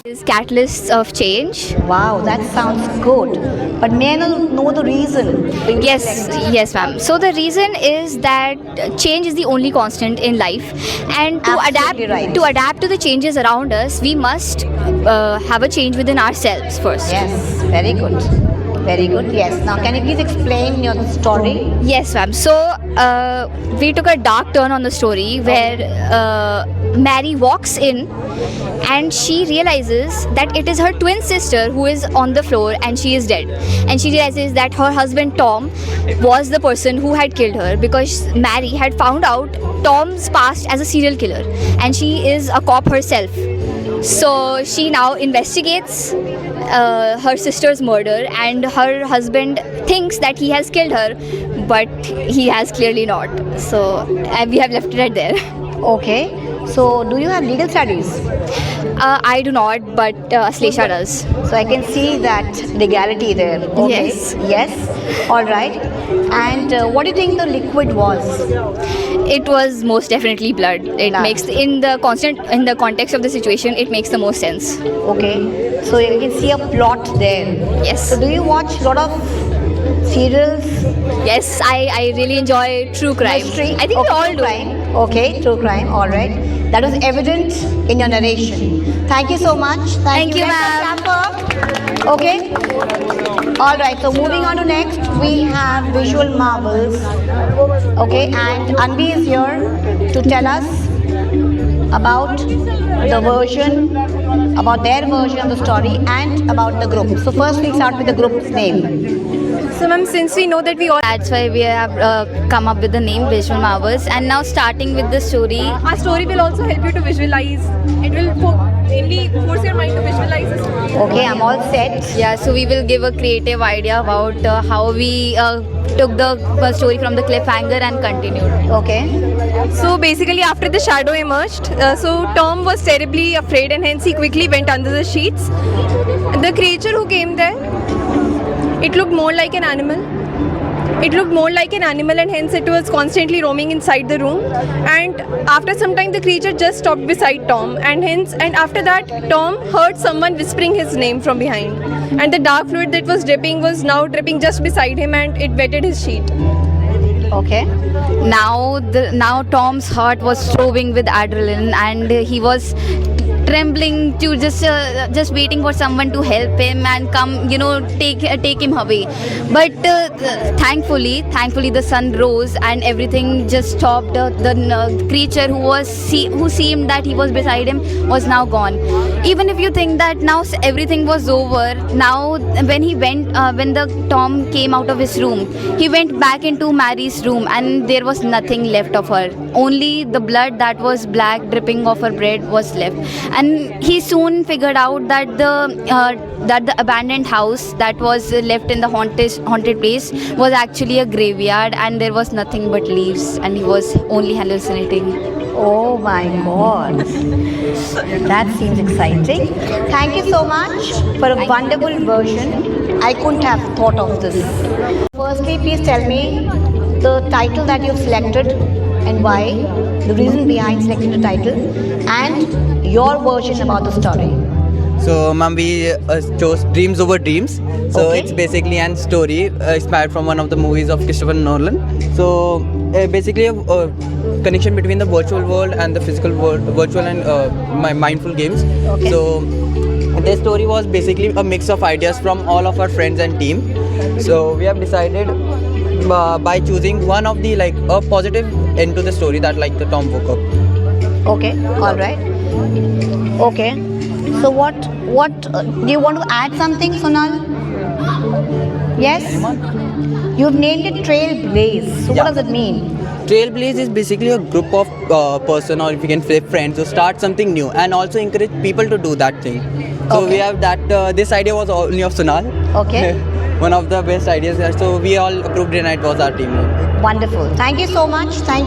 Is catalysts of change. Wow, that sounds good. But may I know the reason? Yes, ma'am. So the reason is that change is the only constant in life, and to Absolutely right. adapt to the changes around us, we must have a change within ourselves first. Yes, very good. Very good. Yes. Now, can you please explain your story? Yes, ma'am. So we took a dark turn on the story where Mary walks in and she realizes that it is her twin sister who is on the floor and she is dead. And she realizes that her husband Tom was the person who had killed her, because Mary had found out Tom's past as a serial killer and she is a cop herself. So she now investigates her sister's murder, and her husband thinks that he has killed her, but he has clearly not. So we have left it at there. Okay. So, do you have legal studies? I do not, but Aslesha does. So, I can see that legality there. Okay. Yes. Yes. All right. And what do you think the liquid was? It was most definitely blood. It Blood. makes in the context of the situation, it makes the most sense. Okay. So, you can see a plot there. Yes. So, do you watch a lot of serials? Yes, I really enjoy true crime. Mystery? I think Okay, we all true do. crime. Okay, true crime. All right. That was evident in your narration. Thank you so much. Thank you, Let's ma'am. clap for- Okay. All right. So moving on to next, we have visual marvels. Okay, and Anvi is here to tell us about the version, about their version of the story, and about the group. So first, we start with the group's name. So ma'am, since we know that we all That's why we have come up with the name Visual Marvels. And now starting with the story. our story will also help you to visualize. It will mainly force your mind to visualize the story. Okay, I'm all set. Yeah, so we will give a creative idea about how we took the story from the cliffhanger and continued. Okay. So basically, after the shadow emerged, so Tom was terribly afraid and hence he quickly went under the sheets. The creature who came there, it looked more like an animal. It looked more like an animal and hence it was constantly roaming inside the room. And after some time, the creature just stopped beside Tom, and after that, Tom heard someone whispering his name from behind. And the dark fluid that was now dripping just beside him, and it wetted his sheet. Okay. Now Tom's heart was throbbing with adrenaline, and he was trembling to just waiting for someone to help him and come, take him away. But thankfully the sun rose and everything just stopped. The creature who seemed that he was beside him was now gone. Even if you think that now everything was over, now when the Tom came out of his room, he went back into Mary's room and there was nothing left of her. Only the blood that was black dripping off her bread was left. And he soon figured out that the abandoned house that was left in the haunted place was actually a graveyard, and there was nothing but leaves, and he was only hallucinating. Oh my God. That seems exciting. Thank you so much for a wonderful version. I couldn't have thought of this. Firstly, please tell me the title that you've selected and why, the reason behind selecting the title, and your version about the story. So, ma'am, we chose Dreams Over Dreams. So, Okay. it's basically an story inspired from one of the movies of Christopher Nolan. So, basically a connection between the virtual world and the physical world, virtual and mindful games. Okay. So, this story was basically a mix of ideas from all of our friends and team. So, we have decided by choosing one of the a positive end to the story that the Tom woke up. Okay, all right. Okay. So what do you want to add something, Sonal? Yes? You've named it Trailblaze. So Yeah. what does it mean? Trailblaze is basically a group of person, or if you can say friends, who start something new and also encourage people to do that thing. So Okay. we have that. This idea was only of Sonal. Okay. One of the best ideas. So we all approved it, and it was our team. Wonderful. Thank you so much. Thank